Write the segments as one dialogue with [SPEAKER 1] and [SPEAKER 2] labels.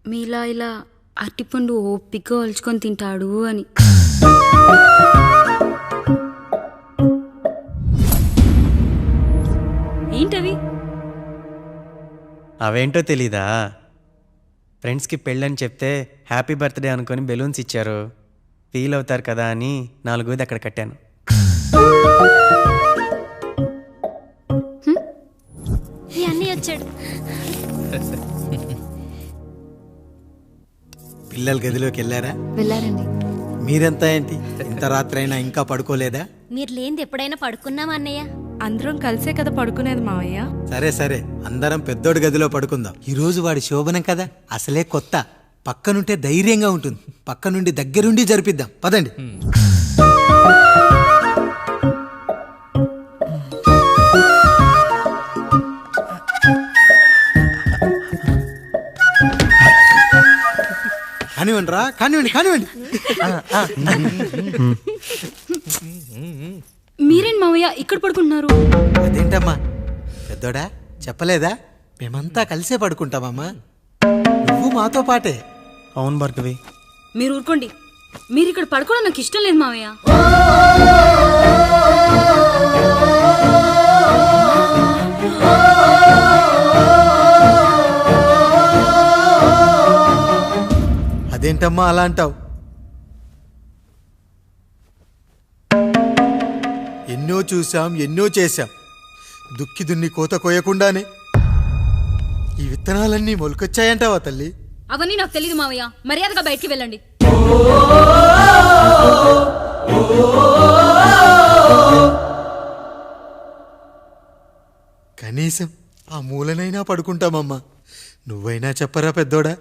[SPEAKER 1] మీలా ఇలా అరటిపండు ఓపిగ్గా ఒలుచుకొని తింటాడు అని. ఏంటవి?
[SPEAKER 2] అవేంటో తెలీదా? ఫ్రెండ్స్కి పెళ్ళని చెప్తే హ్యాపీ బర్త్డే అనుకొని బెలూన్స్ ఇచ్చారు. ఫీల్ అవుతారు కదా అని 4 అక్కడ కట్టాను.
[SPEAKER 3] వచ్చాడు.
[SPEAKER 4] పిల్లలు గదిలోకి వెళ్ళారా?
[SPEAKER 1] వెళ్ళారండి.
[SPEAKER 4] మీరెంత ఏంటి ఇంత రాత్రి అయినా ఇంకా పడుకోలేదా?
[SPEAKER 3] మీరు లేనిది ఎప్పుడైనా పడుకున్నామా అన్నయ్య?
[SPEAKER 5] అందరం కలిసే కదా పడుకునేది మావయ్య.
[SPEAKER 4] సరే సరే, అందరం పెద్దోడి గదిలో పడుకుందాం. ఈ రోజు వాడి శోభనం కదా, అసలే కొత్త. పక్కనుంటే ధైర్యంగా ఉంటుంది. పక్క నుండి దగ్గరుండి జరిపిద్దాం, పదండి. కానివ్వండి రా, కానివ్వండి కానివ్వండి.
[SPEAKER 1] మీరేంటి మావయ్య ఇక్కడ పడుకుంటున్నారు?
[SPEAKER 4] అదేంటమ్మా పెద్దోడా, చెప్పలేదా? మేమంతా కలిసే పడుకుంటామమ్మా. నువ్వు మాతో పాటే.
[SPEAKER 2] అవును భార్గవి.
[SPEAKER 1] మీరు ఊరుకోండి. మీరు ఇక్కడ పడుకోవడం నాకు ఇష్టం లేదు మావయ్య.
[SPEAKER 4] అదేంటమ్మా అలా అంటావు? ఎన్నో చూశాం, ఎన్నో చేశాం. దుక్కి దున్ని కోత కోయకుండానే ఈ విత్తనాలన్నీ మొలకొచ్చాయంటావా తల్లి?
[SPEAKER 1] అవన్నీ నాకు తెలీదు మావయ్య. మర్యాదగా బయటికి వెళ్ళండి.
[SPEAKER 4] కనీసం ఆ మూలనైనా పడుకుంటామమ్మా. నువ్వైనా చెప్పరా పెద్దోడా?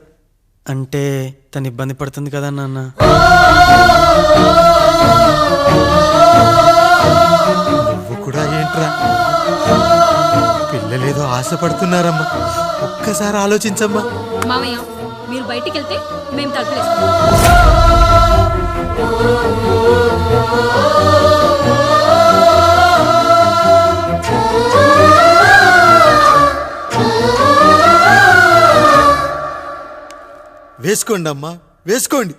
[SPEAKER 2] అంటే తను ఇబ్బంది పడుతుంది కదా నాన్న.
[SPEAKER 4] నువ్వు కూడా ఏంట్రా? పిల్లలేదో ఆశపడుతున్నారమ్మా. ఒక్కసారి ఆలోచించమ్మా.
[SPEAKER 1] మావయ్య మీరు బయటికి వెళ్తే మేము తలుపులేస్తాం.
[SPEAKER 4] వేసుకోండి అమ్మా, వేసుకోండి.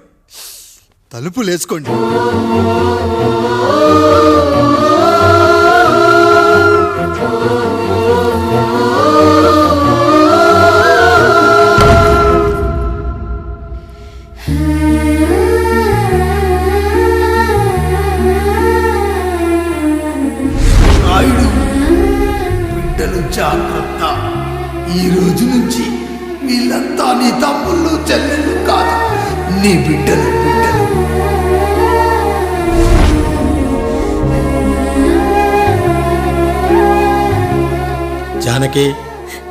[SPEAKER 4] తలుపులు వేసుకోండి.
[SPEAKER 6] బిడ్డలు జాగ్రత్త. ఈ రోజు నుంచి వీళ్ళంతా నీ తమ్ముళ్ళు చెల్లెళ్ళు కాదు, నీ బిడ్డలు.
[SPEAKER 4] జానకి,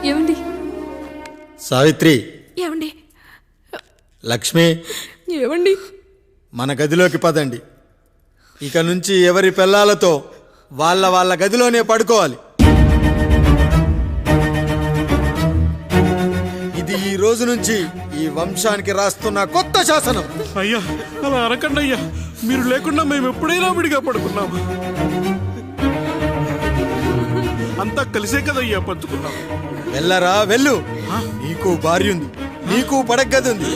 [SPEAKER 5] ఏమండి?
[SPEAKER 4] సావిత్రి,
[SPEAKER 5] ఏమండి?
[SPEAKER 4] లక్ష్మి,
[SPEAKER 5] ఏమండి?
[SPEAKER 4] మన గదిలోకి పదండి. ఇక నుంచి ఎవరి పిల్లలతో వాళ్ళ గదిలోనే పడుకోవాలి. ఇది ఈ రోజు నుంచి ఈ వంశానికి రాస్తున్న కొత్త శాసనం.
[SPEAKER 7] అయ్యా అలా అనకండి అయ్యా. మీరు లేకుండా మేము ఎప్పుడైనా విడిగా పడుకున్నాము. అంతా కలిసే కదయ్యా పంచుకున్నాం.
[SPEAKER 4] వెళ్ళరా వెళ్ళు. నీకు భార్య ఉంది, నీకు పడగది ఉంది.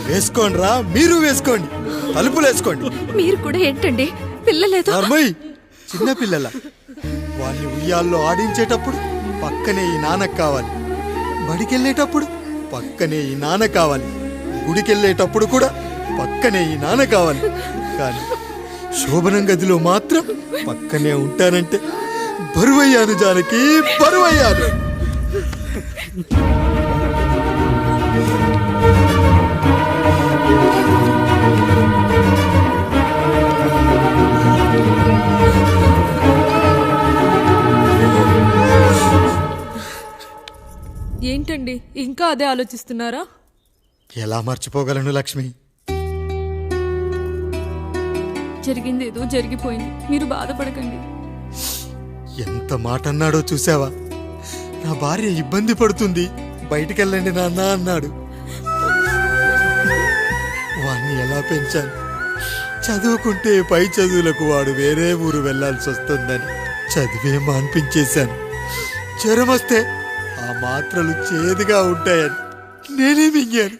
[SPEAKER 4] వేసుకోండి రా, మీరు వేసుకోండి. తలుపులు వేసుకోండి.
[SPEAKER 5] మీరు కూడా ఏంటండి పిల్లలేదు?
[SPEAKER 4] చిన్న పిల్లల వాళ్ళని ఉయ్యాల్లో ఆడించేటప్పుడు పక్కనే ఈ నాన్నకు కావాలి. బడికెళ్ళేటప్పుడు పక్కనే ఈ నాన్న కావాలి. గుడికెళ్ళేటప్పుడు కూడా పక్కనే ఈ నాన్న కావాలి. కానీ శోభనం గదిలో మాత్రం పక్కనే ఉంటానంటే బరువయ్యాను జానకి, బరువయ్యాను.
[SPEAKER 5] ఏంటండి ఇంకా అదే ఆలోచిస్తున్నారా?
[SPEAKER 4] ఎలా మర్చిపోగలను లక్ష్మి?
[SPEAKER 5] జరిగింది ఏదో జరిగిపోయింది. మీరు బాధపడకండి.
[SPEAKER 4] ఎంత మాట అన్నాడో చూసావా? నా భార్య ఇబ్బంది పడుతుంది, బయటికెళ్ళండి నాన్న అన్నాడు. వాణ్ణి ఎలా పెంచాను? చదువుకుంటే పై చదువులకు వాడు వేరే ఊరు వెళ్లాల్సి వస్తుందని చదివే మాన్పించేశాను. జ్వరం వస్తే ఆ మాత్రలు చేదుగా ఉంటాయని నేనే మింగాను.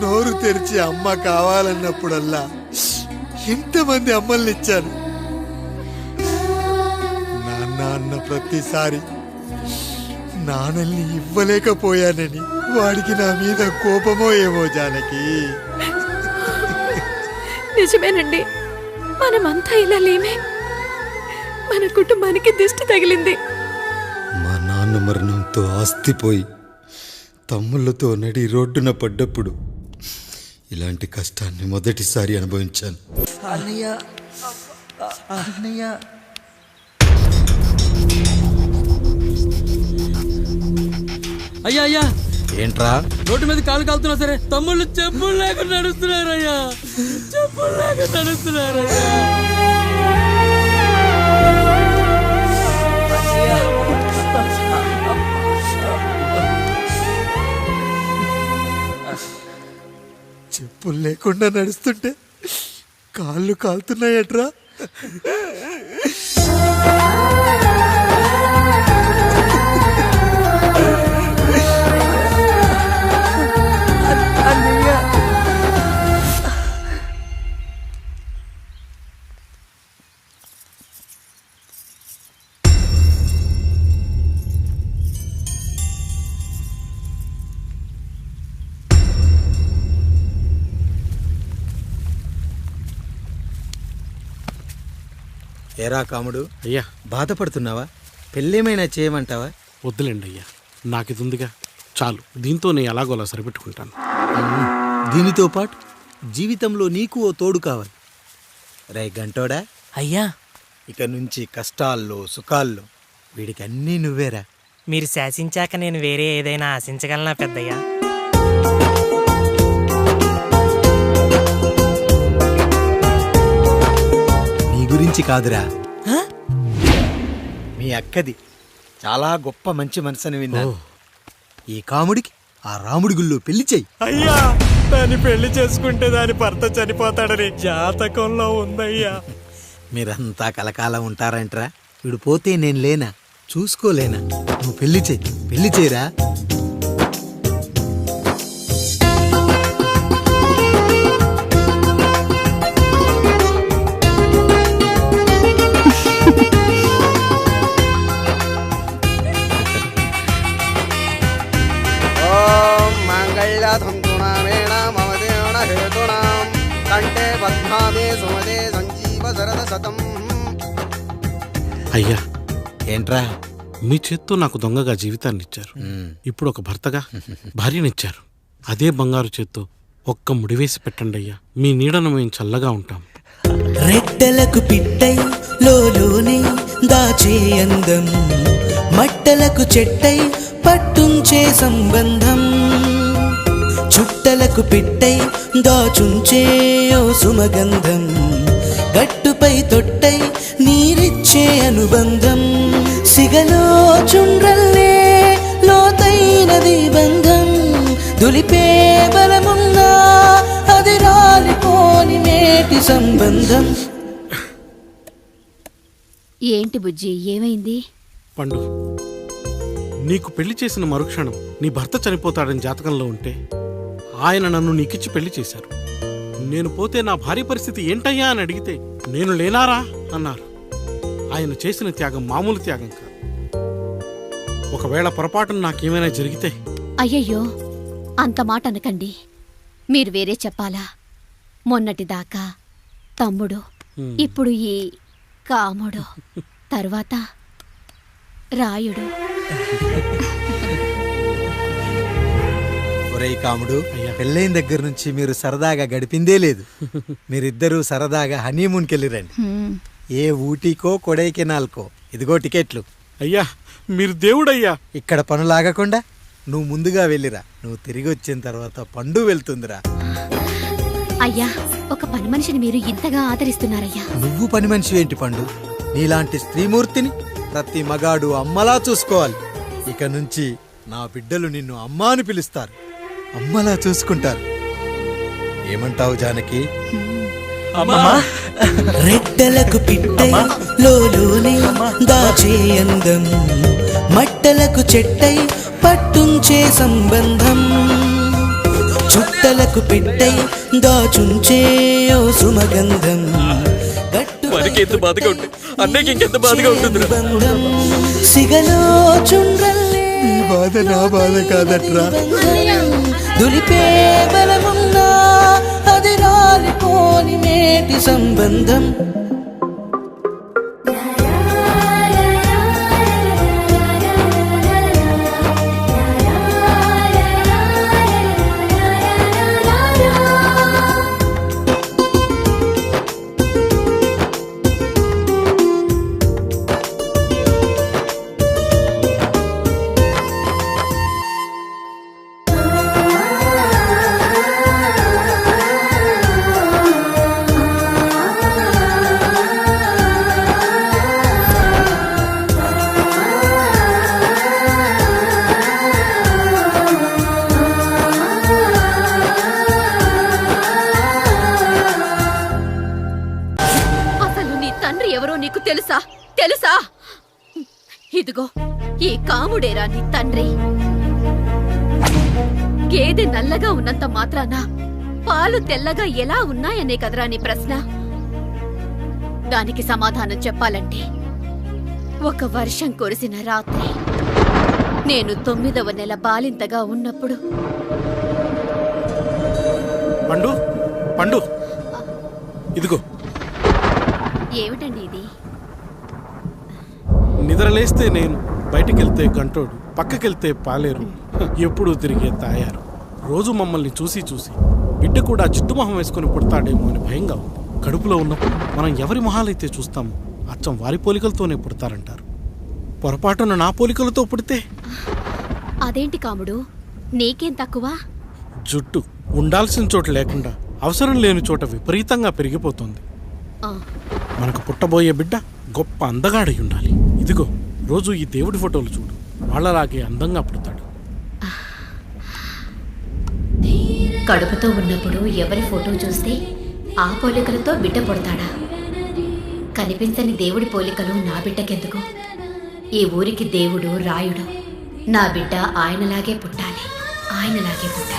[SPEAKER 4] నోరు తెరిచి అమ్మ కావాలన్నప్పుడల్లా ఎంతమంది అమ్మల్ని ఇచ్చాను. నాన్న అన్న ప్రతిసారి నాన్నల్ని ఇవ్వలేకపోయానని వాడికి నా మీద కోపమో ఏమో జానకి.
[SPEAKER 5] నిజమేనండి, మనమంతా ఇలా లేమే. మన కుటుంబానికి దిష్టి తగిలింది.
[SPEAKER 4] మా నాన్న మరణంతో ఆస్తిపోయి తమ్ముళ్ళతో నడి రోడ్డున పడ్డప్పుడు ఇలాంటి కష్టాన్ని మొదటిసారి అనుభవించాను.
[SPEAKER 8] అయ్యా అయ్యా,
[SPEAKER 4] ఏంట్రా
[SPEAKER 8] రోడ్డు మీద కాలు కాలుతున్నా సరే తమ్ముళ్ళు చెప్పులు లేకుండా నడుస్తున్నారు అయ్యా, చెప్పులు లేకుండా నడుస్తున్నారు అయ్యా.
[SPEAKER 4] చెప్పులు లేకుండా నడుస్తుంటే కాళ్ళు కాలుతున్నాయట్రా. ఏరా కాముడు,
[SPEAKER 7] అయ్యా
[SPEAKER 4] బాధపడుతున్నావా? పెళ్ళేమైనా చేయమంటావా?
[SPEAKER 7] వద్దులేండి అయ్యా, నాకు ఇది ఉందిగా చాలు, దీంతో నేను ఎలాగోలా సరిపెట్టుకుంటాను.
[SPEAKER 4] దీనితో పాటు జీవితంలో నీకు ఓ తోడు కావాలి. రే గంటోడా,
[SPEAKER 9] అయ్యా,
[SPEAKER 4] ఇక నుంచి కష్టాల్లో సుఖాల్లో వీడికి అన్నీ నువ్వేరా.
[SPEAKER 9] మీరు శాసించాక నేను వేరే ఏదైనా ఆశించగలనా పెద్దయ్యా?
[SPEAKER 4] నీ గురించి కాదురా, మీ అక్కది చాలా గొప్ప మంచి మనసుని విన్నాను. ఈ కాముడికి ఆ రాముడి గుళ్ళో పెళ్లి చెయ్యి.
[SPEAKER 2] అయ్యా, దాన్ని పెళ్లి చేసుకుంటే దాని భర్త చనిపోతాడని జాతకంలో ఉందయ్యా.
[SPEAKER 4] మీరంతా కలకాలం ఉంటారంట్రా. వీడు పోతే నేను లేనా, చూసుకోలేనా? నువ్వు పెళ్లి చెయ్యి, పెళ్లి చేయరా.
[SPEAKER 7] అయ్యా,
[SPEAKER 4] ఏంట్రా?
[SPEAKER 7] మీ చేత్తో నాకు దొంగగా జీవితాన్ని ఇచ్చారు, ఇప్పుడు ఒక భర్తగా భార్యనిచ్చారు. అదే బంగారు చేత్తో ఒక్క ముడివేసి పెట్టండి అయ్యా, మీ నీడను మేము చల్లగా ఉంటాం.
[SPEAKER 10] రెట్టలకు పిట్టై లోలోనే దాచే అందం, మట్టలకు చెట్టై పట్టుంచే సంబంధం, చుట్టలకు పెట్టై దాచుంచే ఓ సుమగంధం, గట్టుపై తొట్టై నీరిచ్చే అనుబంధం, సిగలో చుండ్రల్లే లోతైనది బంధం, దులిపే బలమున్నా అది రాలిపోని నేటి సంబంధం.
[SPEAKER 3] ఏంటి బుజ్జి, ఏమైంది?
[SPEAKER 7] పండు, నీకు పెళ్లి చేసిన మరుక్షణం నీ భర్త చనిపోతాడని జాతకంలో ఉంటే ఆయన నన్ను నీకిచ్చి పెళ్లి చేశారు. నేను పోతే నా భార్య పరిస్థితి ఏంటయ్యా అని అడిగితే నేను లేనారా అన్నారు. ఆయన చేసిన త్యాగం మామూలు త్యాగం కాదు. ఒకవేళ పొరపాటున నాకేమైనా జరిగితే?
[SPEAKER 3] అయ్యయ్యో, అంత మాట అనకండి. మీరు వేరే చెప్పాలా? మొన్నటిదాకా తమ్ముడు, ఇప్పుడు ఈ కాముడు, తర్వాత రాయుడు.
[SPEAKER 4] ఒరేయ్ కాముడు, పెళ్ళైన దగ్గర నుంచి మీరు సరదాగా గడిపిందే లేదు. మీరిద్దరూ సరదాగా హనీమూన్కి వెళ్ళిరండి. ఏ ఊటీకో కొడైకెనాల్కో. ఇదిగో టికెట్లు.
[SPEAKER 7] అయ్యా, మీరు దేవుడయ్యా.
[SPEAKER 4] ఇక్కడ పనులాగకుండా నువ్వు ముందుగా వెళ్ళిరా. నువ్వు తిరిగి వచ్చిన తర్వాత పండు వెళ్తుందిరా.
[SPEAKER 3] అయ్యా, ఒక పని మనిషిని మీరు ఇంతగా ఆదరిస్తున్నారయ్యా.
[SPEAKER 4] నువ్వు పని మనిషి ఏంటి పండు? నీలాంటి స్త్రీమూర్తిని ప్రతి మగాడు అమ్మలా చూసుకోవాలి. ఇక నుంచి నా బిడ్డలు నిన్ను అమ్మా అని పిలుస్తారు, అమ్మలా చూసుకుంటారు. ఏమంటావు జానకి?
[SPEAKER 10] రెట్టలకు పిట్టై లోలోనే దాచే అందం, మట్టలకు చెట్టై పట్టుంచే సంబంధం, చుట్ట రెట్టలకు పెట్టై దాచుంచే ఓ సుమగంధం
[SPEAKER 8] మనకెంత బాధగా ఉంటుంది అన్నయ్యకి ఇంకెంత బాధగా ఉంటుంది
[SPEAKER 10] బంధం సిగలో చుండ్రల్లే
[SPEAKER 4] ఈ బాధ నా బాధ కాదట్రా.
[SPEAKER 10] దులిపే బలమున్నా అది రాలిపోని మేటి సంబంధం
[SPEAKER 5] తెలుసా? ఇదిగో ఈ కాముడేరా నీ తండ్రి. గేదె నల్లగా ఉన్నంత మాత్రాన పాలు తెల్లగా ఎలా ఉన్నాయనే కదరా నీ ప్రశ్న. దానికి సమాధానం చెప్పాలంటే ఒక వర్షం కురిసిన రాత్రి నేను 9వ నెల బాలింతగా ఉన్నప్పుడు.
[SPEAKER 7] పండు పండు ఇదిగో.
[SPEAKER 5] ఏమిటండి ఇది?
[SPEAKER 7] నిద్రలేస్తే నేను, బయటికెళ్తే కంటోడు, పక్కకెళ్తే పాలేరు, ఎప్పుడూ తిరిగే తాయారు. రోజు మమ్మల్ని చూసి చూసి బిడ్డ కూడా చిట్టు మొహం వేసుకుని పుడతాడేమో అని భయంగా ఉంది. కడుపులో ఉన్నప్పుడు మనం ఎవరి మొహాలైతే చూస్తామో అచ్చం వారి పోలికలతోనే పుడతారంటారు. పొరపాటున నా పోలికలతో పుడితే?
[SPEAKER 5] అదేంటి కాముడు, నీకేం తక్కువ?
[SPEAKER 7] జుట్టు ఉండాల్సిన చోట లేకుండా అవసరం లేని చోట విపరీతంగా పెరిగిపోతుంది. మనకు పుట్టబోయే బిడ్డ గొప్ప అందగాడై ఉండాలి. ఇదిగో రోజు ఈ దేవుడి ఫోటోలు చూడు, వాళ్ళలాగే అందంగా పుడతాడు.
[SPEAKER 3] కడుపుతో ఉన్నప్పుడు ఎవరి ఫోటో చూస్తే ఆ పోలికలతో బిడ్డ పుడతాడా? కనిపించని దేవుడి పోలికలు నా బిడ్డకెందుకు? ఈ ఊరికి దేవుడు రాయుడు. నా బిడ్డ ఆయనలాగే పుట్టాలి, ఆయనలాగే పుట్టాలి.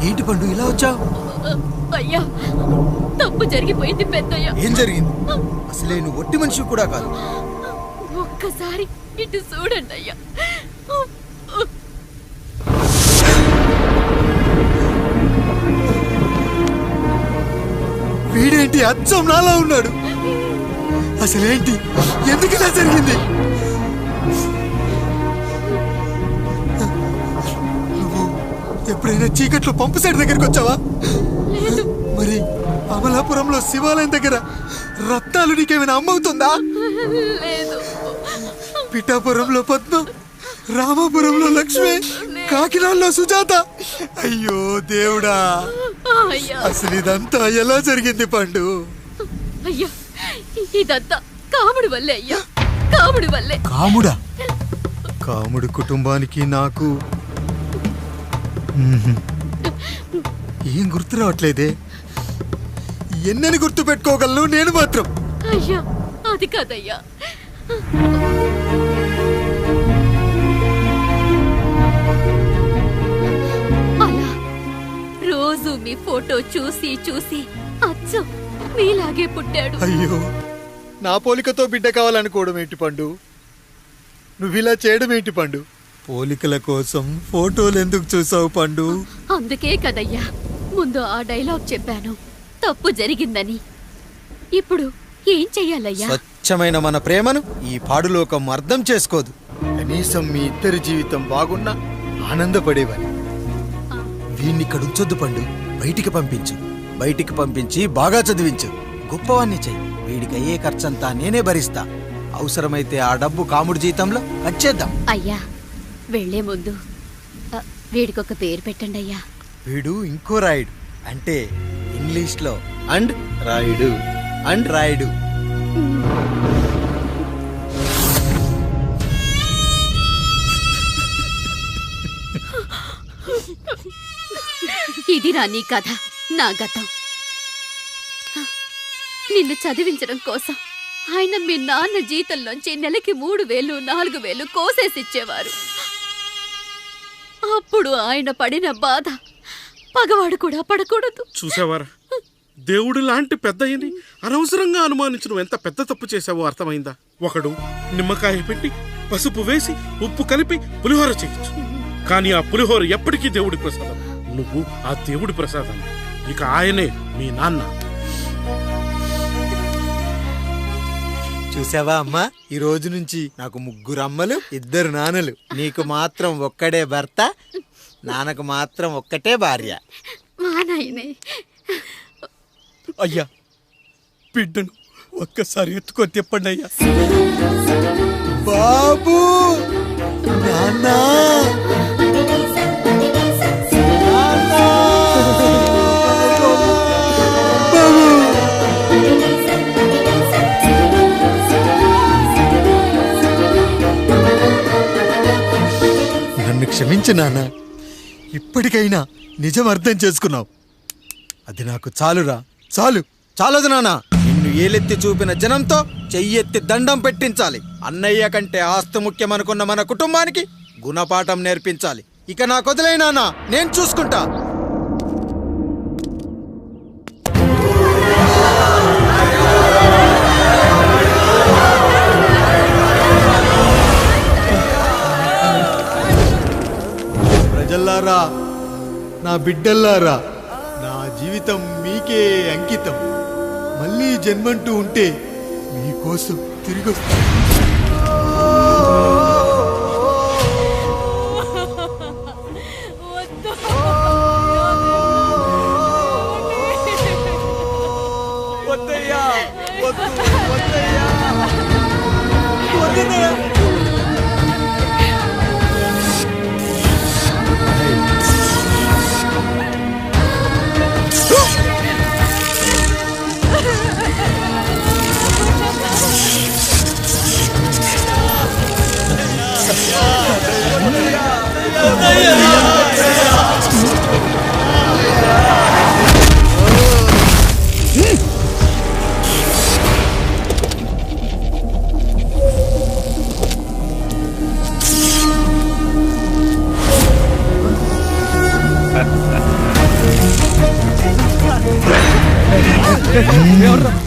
[SPEAKER 4] ఏంటి పండు ఇలా వచ్చావు?
[SPEAKER 5] అయ్యా, తప్పు జరిగిపోయింది పెద్దయ్యా.
[SPEAKER 4] ఏం జరిగింది? అసలే నువ్వు ఒట్టి మనిషి కూడా కాదు.
[SPEAKER 5] ఒక్కసారి ఇటు చూడండి అయ్యా.
[SPEAKER 4] వీడేంటి అచ్చం నాలా ఉన్నాడు? అసలేంటి, ఎందుకు ఇలా జరిగింది? నువ్వు ఎప్పుడైనా చీకట్లో పంపు సైడ్ దగ్గరికి వచ్చావా? మరి అమలాపురంలో శివాలయం దగ్గర రత్నాలు నీకేమైనా అమ్మవుతుందా? పిఠాపురంలో పద్మ, రామాపురంలో లక్ష్మి, కాకినాడలో సుజాత. అయ్యో దేవుడా, అసలు ఇదంతా ఎలా జరిగింది పండు?
[SPEAKER 5] అయ్యా, ఇదంతా కాముడి వల్లే అయ్యా, కాముడి వల్లే.
[SPEAKER 4] కాముడా? కాముడు కుటుంబానికి నాకు ఏం గుర్తు రావట్లేదే. ఎన్నని గుర్తు పెట్టుకోగలను నేను మాత్రం?
[SPEAKER 5] అయ్యా, అది కాదయ్యా. అలా రోజు మీ ఫోటో చూసి చూసి అచ్చం మీలాగే పుట్టాడు.
[SPEAKER 4] అయ్యో, నా పోలికతో బిడ్డ కావాలనుకోవడం ఏంటి పండు? నువ్విలా చేయడం ఏంటి పండు? పోలికల కోసం ఫోటోలు ఎందుకు చూసావు పండు?
[SPEAKER 5] అందుకే కదయ్యా ముందు ఆ డైలాగ్ చెప్పాను, తప్పు జరిగిందని. ఇప్పుడు ఏం చెయ్యాలయ్యా?
[SPEAKER 4] స్వచ్ఛమైన మన ప్రేమను ఈ పాడులోకం అర్థం చేసుకోదు. కనీసం మీ ఇద్దరి జీవితం బాగున్నా ఆనందపడేవాని. వీణ్ణి ఇక్కడ ఉంచొద్దు పండు, బయటికి పంపించు. బయటికి పంపించి బాగా చదివించు, గొప్పవాణ్ణి చెయ్యి. వీడికి అయ్యే ఖర్చంతా నేనే భరిస్తా. అవసరమైతే ఆ డబ్బు కాముడి జీతంలో వచ్చేద్దాం.
[SPEAKER 5] అయ్యా వెళ్లే ముందు వీడికొక పేరు పెట్టండి అయ్యా.
[SPEAKER 4] వీడు ఇంకో రాయుడు, అంటే ఇంగ్లీష్లో అండ్ రాయుడు. అండ్ రాయుడు.
[SPEAKER 5] ఇది రా నీ కథ, నా గతం. నిన్ను చదివించడం కోసం ఆయన మీ నాన్న జీతంలోంచి నెలకి 3,000 4,000 కోసేసిచ్చేవారు. అప్పుడు ఆయన పడిన బాధ పగవాడు కూడా పడకూడదు.
[SPEAKER 7] చూసావారా, దేవుడు లాంటి పెద్దయ్యని అనవసరంగా అనుమానించడం ఎంత పెద్ద తప్పు చేశావో అర్థమైందా? ఒకడు నిమ్మకాయ పెట్టి పసుపు వేసి ఉప్పు కలిపి పులిహోర చేయొచ్చు, కానీ ఆ పులిహోర ఎప్పటికీ దేవుడి ప్రసాదం. నువ్వు ఆ దేవుడి ప్రసాదం, ఇక ఆయనే మీ నాన్న.
[SPEAKER 4] చూసావా అమ్మా, ఈ రోజు నుంచి నాకు 3 అమ్మలు 2 నాన్నలు. నీకు మాత్రం ఒక్కడే భర్త, నాన్నకు మాత్రం ఒక్కటే భార్య.
[SPEAKER 5] మా నాయనే.
[SPEAKER 6] అయ్యా, బిడ్డను ఒక్కసారి ఎత్తుకొని తిప్పండి అయ్యా.
[SPEAKER 4] బాబు, నాన్నా, నన్ను క్షమించు నాన్న. ఇప్పటికైనా నిజం అర్థం చేసుకున్నావు. అది నాకు చాలురా, చాలు. చాలదు నాన్న, నిన్ను ఏలెత్తి చూపిన జనంతో చెయ్యెత్తి దండం పెట్టించాలి. అన్నయ్య కంటే ఆస్తి ముఖ్యమనుకున్న మన కుటుంబానికి గుణపాఠం నేర్పించాలి. ఇక నాకు వదిలే నాన్న, నేను చూసుకుంటా. ప్రజల్లారా, నా బిడ్డల్లారా, నా జీవితం మీకే అంకితం. మళ్ళీ జన్మంటూ ఉంటే మీకోసం తిరిగి వస్తాను.
[SPEAKER 6] వద్దయ్యా, వద్దు, వద్దయ్యా, వద్దయ్యా.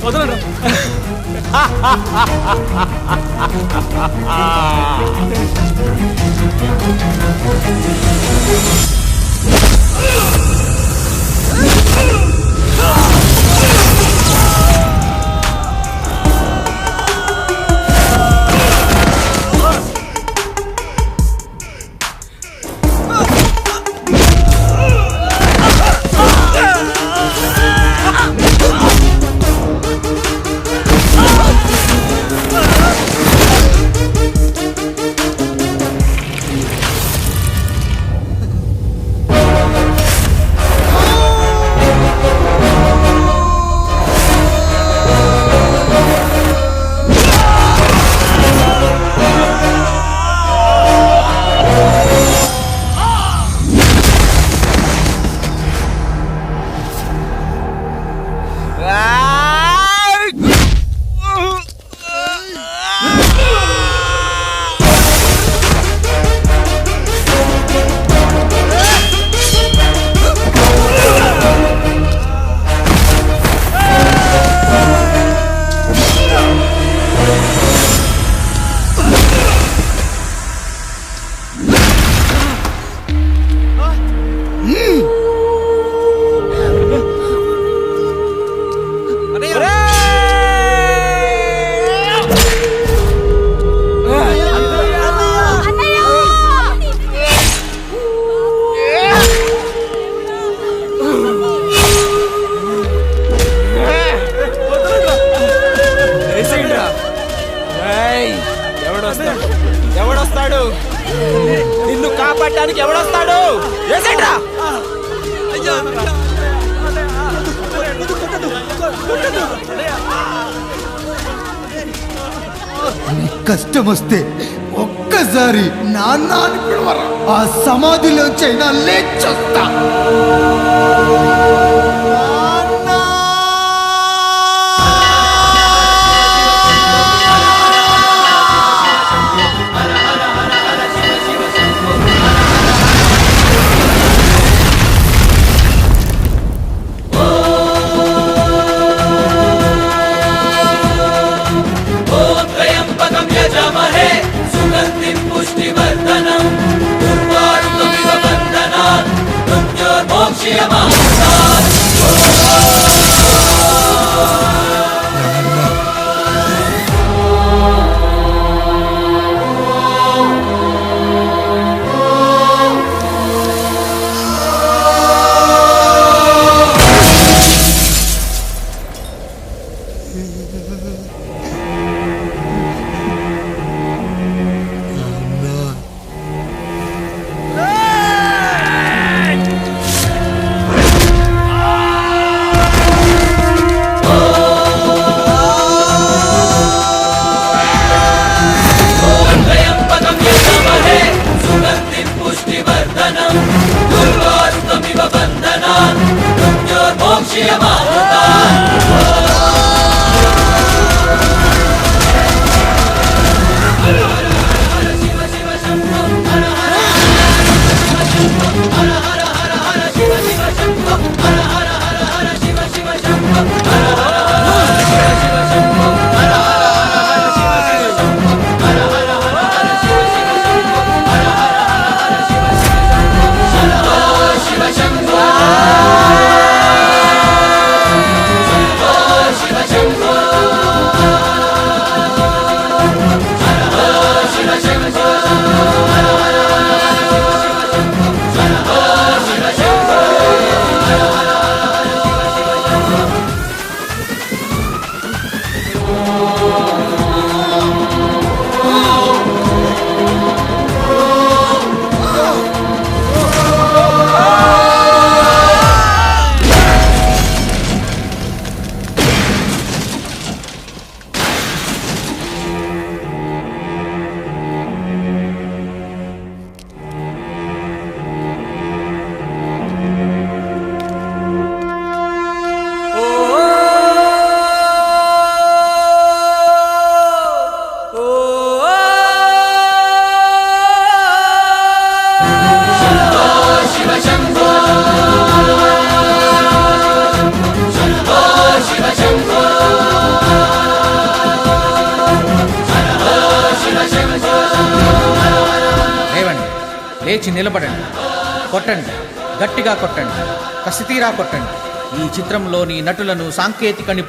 [SPEAKER 6] వదలరా.
[SPEAKER 11] ఎవడొస్తాడు నిన్ను కాపాడటానికి? ఎవడొస్తాడు? వేసేట్రా.
[SPEAKER 12] కష్టం వస్తే ఒక్కసారి నాన్న అని పిలవరా, ఆ సమాధిలోంచైనా లేచొస్తా.
[SPEAKER 13] లేచి నిలబడండి, కొట్టండి, గట్టిగా కొట్టండి, కసితీరా కొట్టండి. ఈ చిత్రంలోని నటులను సాంకేతిక నిపుణులు